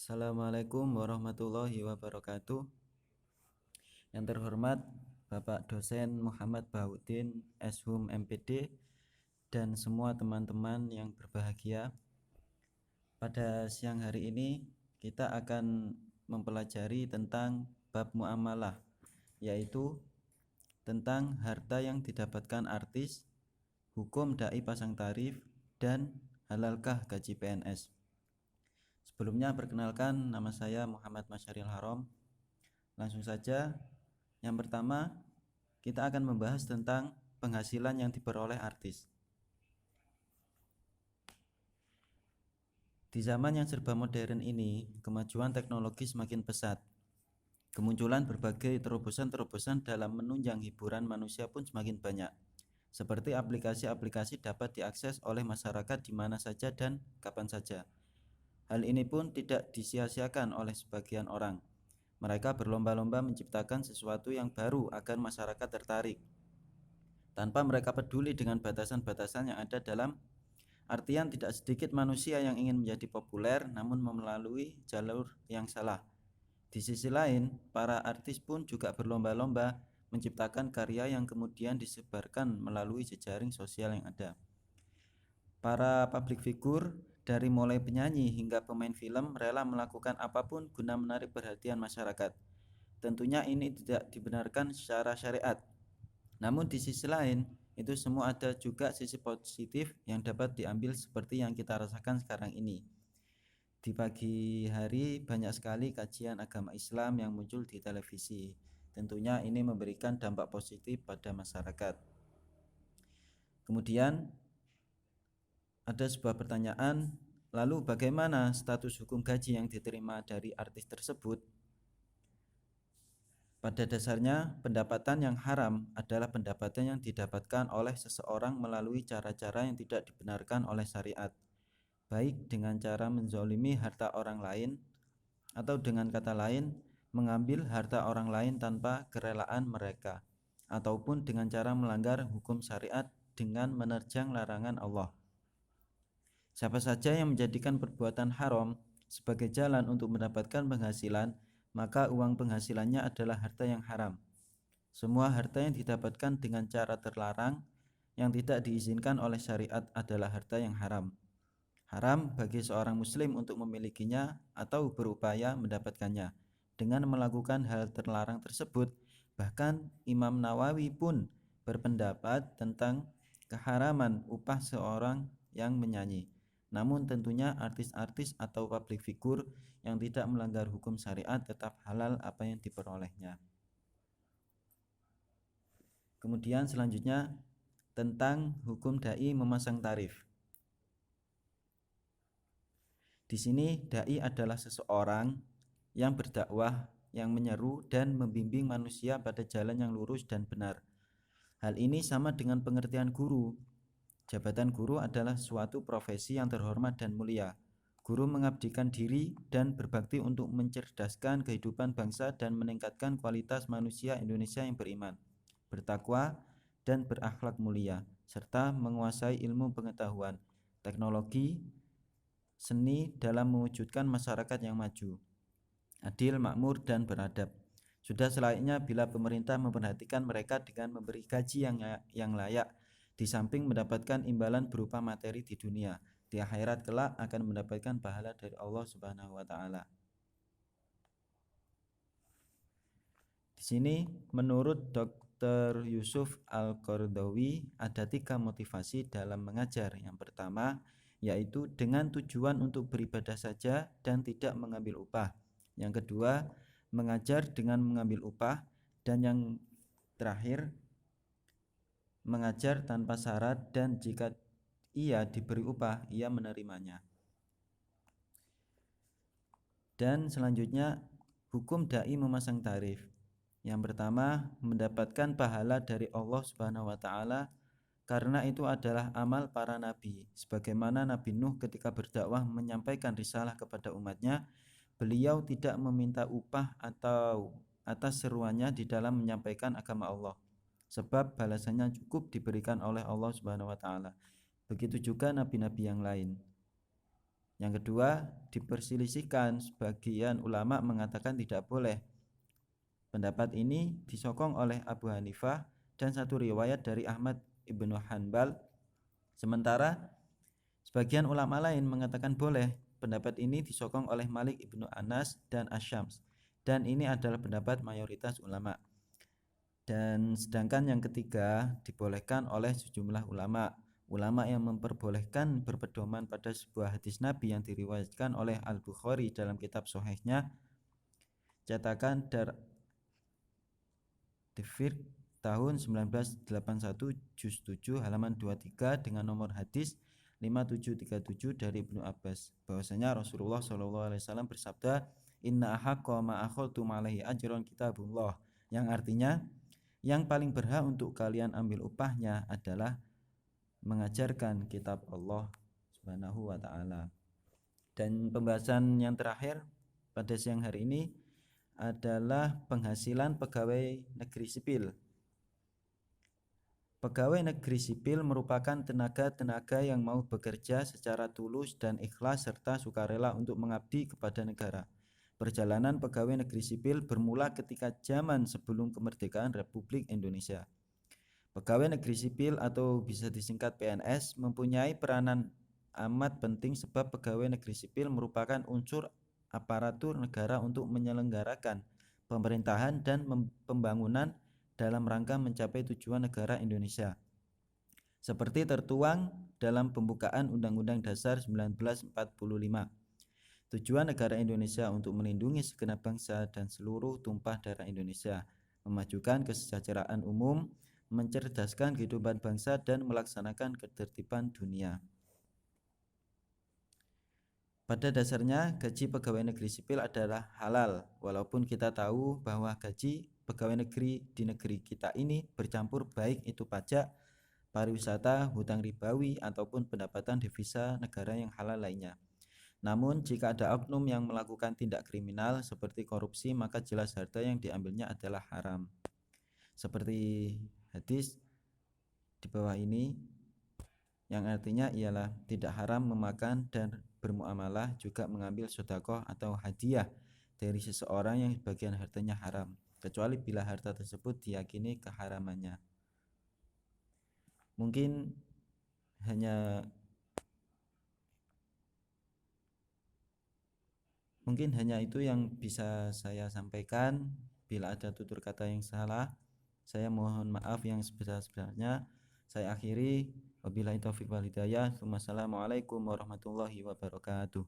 Assalamualaikum warahmatullahi wabarakatuh. Yang terhormat Bapak Dosen Muhammad Bahuddin Shum MPD dan semua teman-teman yang berbahagia. Pada siang hari ini kita akan mempelajari tentang bab muamalah, yaitu tentang harta yang didapatkan artis, hukum dai pasang tarif, dan halalkah gaji PNS. Sebelumnya perkenalkan, nama saya Muhammad Masyaril Harom. Langsung saja. Yang pertama, kita akan membahas tentang penghasilan yang diperoleh artis. Di zaman yang serba modern ini, kemajuan teknologi semakin pesat. Kemunculan berbagai terobosan-terobosan dalam menunjang hiburan manusia pun semakin banyak. Seperti aplikasi-aplikasi dapat diakses oleh masyarakat di mana saja dan kapan saja. Hal ini pun tidak disia-siakan oleh sebagian orang. Mereka berlomba-lomba menciptakan sesuatu yang baru agar masyarakat tertarik, tanpa mereka peduli dengan batasan-batasan yang ada. Dalam artian, tidak sedikit manusia yang ingin menjadi populer namun melalui jalur yang salah. Di sisi lain, para artis pun juga berlomba-lomba menciptakan karya yang kemudian disebarkan melalui jejaring sosial yang ada. Para public figure, dari mulai penyanyi hingga pemain film, rela melakukan apapun guna menarik perhatian masyarakat. Tentunya ini tidak dibenarkan secara syariat. Namun di sisi lain, itu semua ada juga sisi positif yang dapat diambil, seperti yang kita rasakan sekarang ini. Di pagi hari banyak sekali kajian agama Islam yang muncul di televisi. Tentunya ini memberikan dampak positif pada masyarakat. Kemudian ada sebuah pertanyaan, lalu bagaimana status hukum gaji yang diterima dari artis tersebut? Pada dasarnya, pendapatan yang haram adalah pendapatan yang didapatkan oleh seseorang melalui cara-cara yang tidak dibenarkan oleh syariat, baik dengan cara menzolimi harta orang lain, atau dengan kata lain, mengambil harta orang lain tanpa kerelaan mereka, ataupun dengan cara melanggar hukum syariat dengan menerjang larangan Allah. Siapa saja yang menjadikan perbuatan haram sebagai jalan untuk mendapatkan penghasilan, maka uang penghasilannya adalah harta yang haram. Semua harta yang didapatkan dengan cara terlarang yang tidak diizinkan oleh syariat adalah harta yang haram. Haram bagi seorang muslim untuk memilikinya atau berupaya mendapatkannya dengan melakukan hal terlarang tersebut. Bahkan Imam Nawawi pun berpendapat tentang keharaman upah seorang yang menyanyi. Namun tentunya artis-artis atau public figure yang tidak melanggar hukum syariat tetap halal apa yang diperolehnya. Kemudian selanjutnya tentang hukum dai memasang tarif. Di sini dai adalah seseorang yang berdakwah, yang menyeru dan membimbing manusia pada jalan yang lurus dan benar. Hal ini sama dengan pengertian guru. Jabatan guru adalah suatu profesi yang terhormat dan mulia. Guru mengabdikan diri dan berbakti untuk mencerdaskan kehidupan bangsa dan meningkatkan kualitas manusia Indonesia yang beriman, bertakwa, dan berakhlak mulia, serta menguasai ilmu pengetahuan, teknologi, seni dalam mewujudkan masyarakat yang maju, adil, makmur, dan beradab. Sudah selayaknya bila pemerintah memperhatikan mereka dengan memberi gaji yang layak, di samping mendapatkan imbalan berupa materi di dunia. Di akhirat kelak akan mendapatkan pahala dari Allah Subhanahu wa taala. Di sini menurut Dr. Yusuf Al-Qaradawi ada 3 motivasi dalam mengajar. Yang pertama yaitu dengan tujuan untuk beribadah saja dan tidak mengambil upah. Yang kedua, mengajar dengan mengambil upah. Dan yang terakhir, mengajar tanpa syarat dan jika ia diberi upah, ia menerimanya. Dan selanjutnya, hukum dai memasang tarif. Yang pertama, mendapatkan pahala dari Allah Subhanahu wa taala karena itu adalah amal para nabi. Sebagaimana Nabi Nuh ketika berdakwah menyampaikan risalah kepada umatnya, beliau tidak meminta upah atau atas seruannya di dalam menyampaikan agama Allah, sebab balasannya cukup diberikan oleh Allah Subhanahu wa taala. Begitu juga nabi-nabi yang lain. Yang kedua, diperselisihkan, sebagian ulama mengatakan tidak boleh. Pendapat ini disokong oleh Abu Hanifah dan satu riwayat dari Ahmad ibnu Hanbal. Sementara sebagian ulama lain mengatakan boleh. Pendapat ini disokong oleh Malik ibnu Anas dan Asyams, dan ini adalah pendapat mayoritas ulama. Dan sedangkan yang ketiga dibolehkan oleh sejumlah ulama. Ulama yang memperbolehkan berpedoman pada sebuah hadis Nabi yang diriwayatkan oleh Al-Bukhari dalam kitab Sahihnya, cetakan Devir tahun 1981 juz 7 halaman 23 dengan nomor hadis 5737 dari Ibnu Abbas, bahwasanya Rasulullah SAW bersabda, inna ahaqqa ma akhadtum alaihi ajron kitabullah, yang artinya yang paling berhak untuk kalian ambil upahnya adalah mengajarkan kitab Allah Subhanahu wa taala. Dan pembahasan yang terakhir pada siang hari ini adalah penghasilan pegawai negeri sipil. Pegawai negeri sipil merupakan tenaga-tenaga yang mau bekerja secara tulus dan ikhlas serta sukarela untuk mengabdi kepada negara. Perjalanan pegawai negeri sipil bermula ketika zaman sebelum kemerdekaan Republik Indonesia. Pegawai negeri sipil atau bisa disingkat PNS mempunyai peranan amat penting sebab pegawai negeri sipil merupakan unsur aparatur negara untuk menyelenggarakan pemerintahan dan pembangunan dalam rangka mencapai tujuan negara Indonesia, seperti tertuang dalam pembukaan Undang-Undang Dasar 1945. Tujuan negara Indonesia untuk melindungi segenap bangsa dan seluruh tumpah darah Indonesia, memajukan kesejahteraan umum, mencerdaskan kehidupan bangsa, dan melaksanakan ketertiban dunia. Pada dasarnya, gaji pegawai negeri sipil adalah halal, walaupun kita tahu bahwa gaji pegawai negeri di negeri kita ini bercampur baik itu pajak, pariwisata, hutang ribawi, ataupun pendapatan devisa negara yang halal lainnya. Namun, jika ada oknum yang melakukan tindak kriminal seperti korupsi, maka jelas harta yang diambilnya adalah haram. Seperti hadis di bawah ini, yang artinya ialah tidak haram memakan dan bermuamalah, juga mengambil sedekah atau hadiah dari seseorang yang bagian hartanya haram, kecuali bila harta tersebut diyakini keharamannya. Mungkin hanya itu yang bisa saya sampaikan. Bila ada tutur kata yang salah, saya mohon maaf yang sebesar-besarnya. Saya akhiri, wabillahi taufiq wal hidayah. Wassalamualaikum warahmatullahi wabarakatuh.